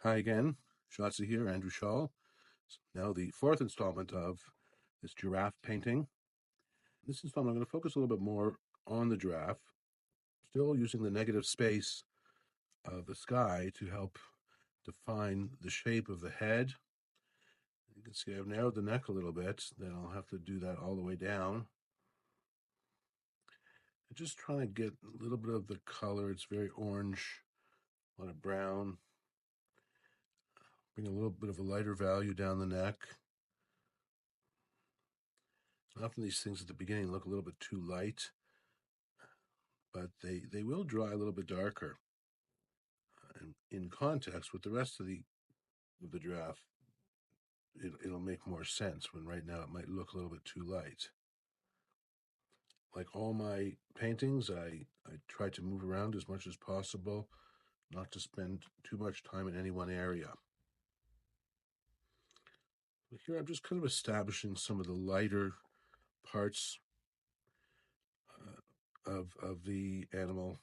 Hi again, Shotzi here, Andrew Shaw. Now the fourth installment of this giraffe painting. This installment I'm going to focus a little bit more on the giraffe, still using the negative space of the sky to help define the shape of the head. You can see I've narrowed the neck a little bit, then I'll have to do that all the way down. I'm just trying to get a little bit of the color. It's very orange, a lot of brown. Bring a little bit of a lighter value down the neck. Often these things at the beginning look a little bit too light, but they will dry a little bit darker. And in context with the rest of the giraffe, it'll make more sense, when right now it might look a little bit too light. Like all my paintings, I try to move around as much as possible, not to spend too much time in any one area. But here I'm just kind of establishing some of the lighter parts of the animal.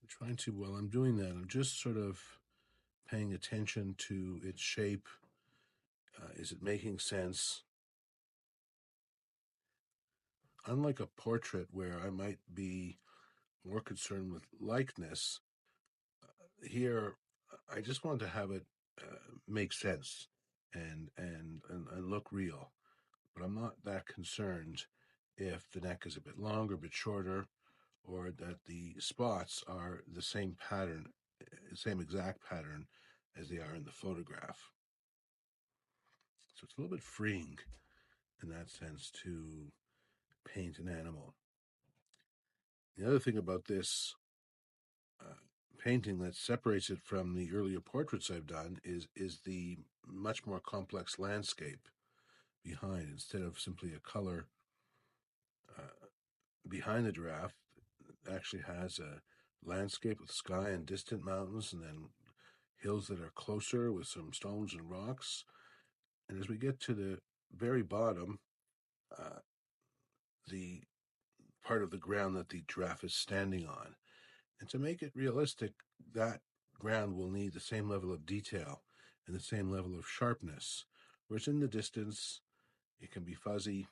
I'm trying to, while I'm doing that, I'm just sort of paying attention to its shape. Is it making sense? Unlike a portrait where I might be more concerned with likeness, here I just want to have it make sense and look real. But I'm not that concerned if the neck is a bit longer, a bit shorter, or that the spots are the same pattern, same exact pattern as they are in the photograph. So it's a little bit freeing in that sense to paint an animal. The other thing about this painting that separates it from the earlier portraits I've done is the much more complex landscape behind. Instead of simply a color behind the giraffe, it actually has a landscape with sky and distant mountains, and then hills that are closer with some stones and rocks. And as we get to the very bottom, the part of the ground that the giraffe is standing on. And to make it realistic, that ground will need the same level of detail and the same level of sharpness. Whereas in the distance, it can be fuzzy,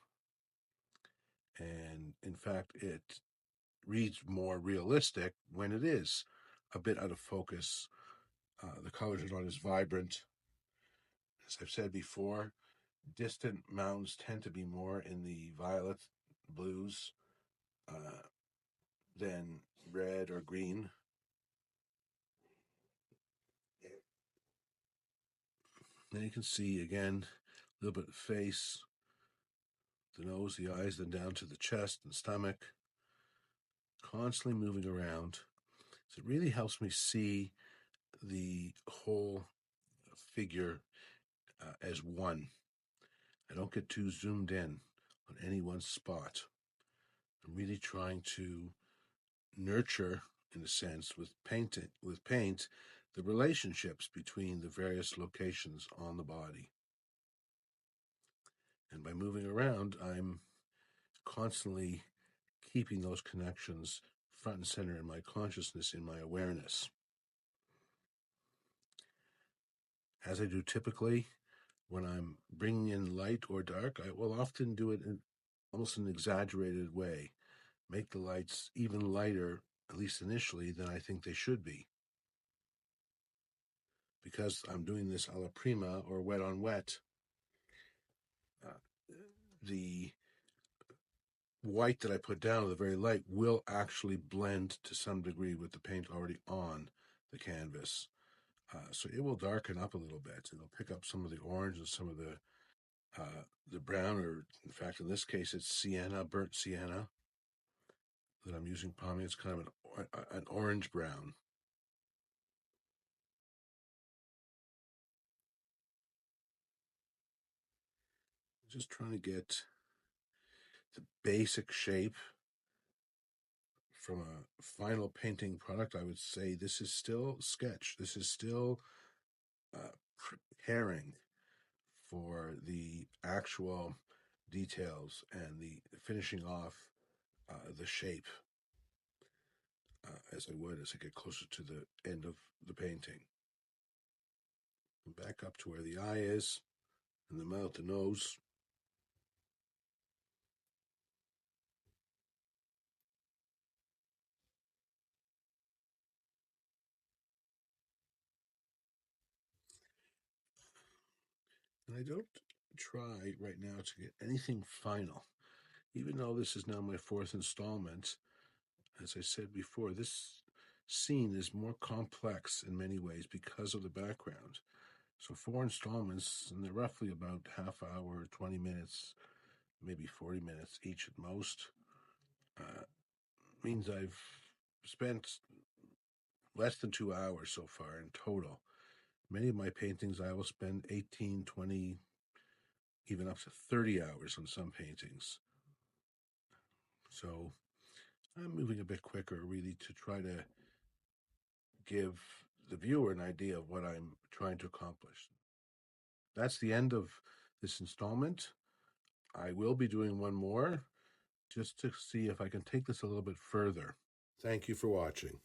and in fact, it reads more realistic when it is a bit out of focus. The colors are not as vibrant. As I've said before, distant mountains tend to be more in the violet blues than red or green. Then you can see again a little bit of face, the nose, the eyes, then down to the chest and stomach, constantly moving around. So it really helps me see the whole figure as one. I don't get too zoomed in on any one spot. I'm really trying to nurture, in a sense, with paint, the relationships between the various locations on the body. And by moving around, I'm constantly keeping those connections front and center in my consciousness, in my awareness. As I do typically, when I'm bringing in light or dark, I will often do it in almost an exaggerated way, make the lights even lighter, at least initially, than I think they should be. Because I'm doing this a la prima or wet on wet, the white that I put down, the very light, will actually blend to some degree with the paint already on the canvas. So it will darken up a little bit. It'll pick up some of the orange and some of the brown, or in fact, in this case, it's sienna, burnt sienna that I'm using palming. It's kind of an orange brown. Just trying to get the basic shape. From a final painting product, I would say this is still sketch. This is still preparing for the actual details and the finishing off the shape. as I would as I get closer to the end of the painting. And back up to where the eye is, and the mouth, the nose. And I don't try right now to get anything final. Even though this is now my fourth installment, as I said before, this scene is more complex in many ways because of the background. So 4 installments, and they're roughly about half hour, 20 minutes, maybe 40 minutes each at most, uh, means I've spent less than 2 hours so far in total. Many of my paintings, I will spend 18, 20, even up to 30 hours on some paintings. So I'm moving a bit quicker, really, to try to give the viewer an idea of what I'm trying to accomplish. That's the end of this installment. I will be doing one more just to see if I can take this a little bit further. Thank you for watching.